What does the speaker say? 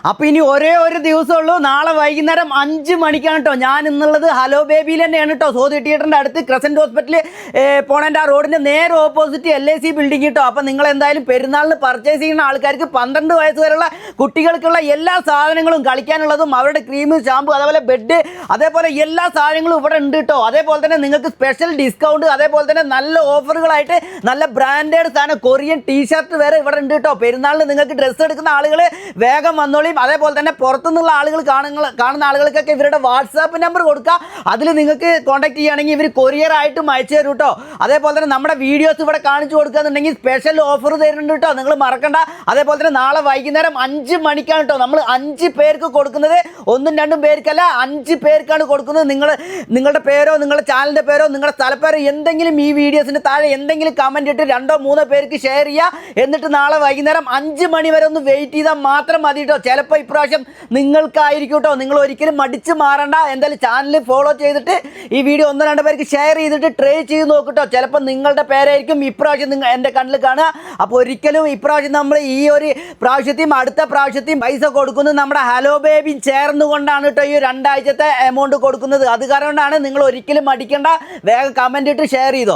അപ്പോൾ ഇനി ഒരേ ഒരു ദിവസമുള്ളൂ, നാളെ വൈകുന്നേരം 5 മണിക്കാണ് കേട്ടോ. ഞാൻ ഇന്നുള്ളത് ഹലോ ബേബിയിൽ തന്നെയാണ് കേട്ടോ. സോദി തിയേറ്ററിൻ്റെ അടുത്ത് ക്രസൻറ്റ് ഹോസ്പിറ്റൽ പോണേൻ്റെ ആ റോഡിൻ്റെ നേരെ ഓപ്പോസിറ്റ് LIC ബിൽഡിംഗ് കേട്ടോ. അപ്പോൾ നിങ്ങൾ എന്തായാലും പെരുന്നാളിന് പർച്ചേസ് ചെയ്യുന്ന ആൾക്കാർക്ക് 12 വയസ്സ് വരെയുള്ള കുട്ടികൾക്കുള്ള എല്ലാ സാധനങ്ങളും, കളിക്കാനുള്ളതും അവരുടെ ക്രീം, ഷാമ്പു, അതേപോലെ ബെഡ്, അതേപോലെ എല്ലാ സാധനങ്ങളും ഇവിടെ ഉണ്ട് കേട്ടോ. അതേപോലെ തന്നെ നിങ്ങൾക്ക് സ്പെഷ്യൽ ഡിസ്കൗണ്ട്, അതേപോലെ തന്നെ നല്ല ഓഫറുകളായിട്ട് നല്ല ബ്രാൻഡഡ് സാധനം, കൊറിയൻ ടീഷർട്ട് വരെ ഇവിടെ ഉണ്ട് കേട്ടോ. പെരുന്നാളിന് നിങ്ങൾക്ക് ഡ്രസ്സ് എടുക്കുന്ന ആളുകൾ വേഗം വന്നോളിയും. അതേപോലെ തന്നെ പുറത്തുനിന്നുള്ള ആളുകൾ കാണുന്ന ആളുകൾക്കൊക്കെ ഇവരുടെ വാട്സാപ്പ് നമ്പർ കൊടുക്കുക. അതിൽ നിങ്ങൾക്ക് കോൺടാക്ട് ചെയ്യുകയാണെങ്കിൽ ഇവർ കൊറിയറായിട്ടും അയച്ചു തരും കേട്ടോ. അതേപോലെ തന്നെ നമ്മുടെ വീഡിയോസ് ഇവിടെ കാണിച്ചു കൊടുക്കുകയെന്നുണ്ടെങ്കിൽ സ്പെഷ്യൽ ഓഫർ തരുന്നുണ്ട് കേട്ടോ, നിങ്ങൾ മറക്കണ്ട. അതേപോലെ തന്നെ നാളെ വൈകുന്നേരം 5 മണിക്കാണ് കേട്ടോ നമ്മൾ 5 പേർക്ക് കൊടുക്കുന്നത്. 1ഉം 2ഉം പേർക്കല്ല, 5 പേർക്കാണ് കൊടുക്കുന്നത്. നിങ്ങളുടെ പേരോ, നിങ്ങളുടെ ചാനലിൻ്റെ പേരോ, നിങ്ങളുടെ സ്ഥലപ്പേരോ എന്തെങ്കിലും ഈ വീഡിയോസിന് താഴെ എന്തെങ്കിലും കമൻറ്റ് ഇട്ട് 2ഓ 3ഓ പേർക്ക് ഷെയർ ചെയ്യുക. എന്നിട്ട് നാളെ വൈകുന്നേരം 5 മണി വരെ ഒന്ന് വെയിറ്റ് ചെയ്താൽ മാത്രം മതി കേട്ടോ. ചിലപ്പോൾ ഇപ്രാവശ്യം നിങ്ങൾക്കായിരിക്കും കേട്ടോ. നിങ്ങൾ ഒരിക്കലും മടിച്ച് മാറണ്ട. എന്തായാലും ചാനൽ ഫോളോ ചെയ്തിട്ട് ഈ വീഡിയോ 1-2 പേർക്ക് ഷെയർ ചെയ്തിട്ട് ട്രൈ ചെയ്ത് നോക്കിട്ടോ. ചിലപ്പോൾ നിങ്ങളുടെ പേരായിരിക്കും ഇപ്രാവശ്യം എൻ്റെ കണ്ണിൽ കാണുക. അപ്പോൾ ഒരിക്കലും ഇപ്രാവശ്യം നമ്മൾ ഈ ഒരു പ്രാവശ്യത്തെയും അടുത്ത പ്രാവശ്യത്തെയും പൈസ കൊടുക്കുന്നത് നമ്മുടെ ഹലോ ബേബി ചേർന്നുകൊണ്ടാണ് കേട്ടോ ഈ 2 ആഴ്ചത്തെ എമൗണ്ട് കൊടുക്കുന്നത്. അത് കാരണമാണ് നിങ്ങൾ ഒരിക്കലും മടിക്കേണ്ട. വേഗം കമൻറ്റ് ഇട്ട് ഷെയർ ചെയ്തോ.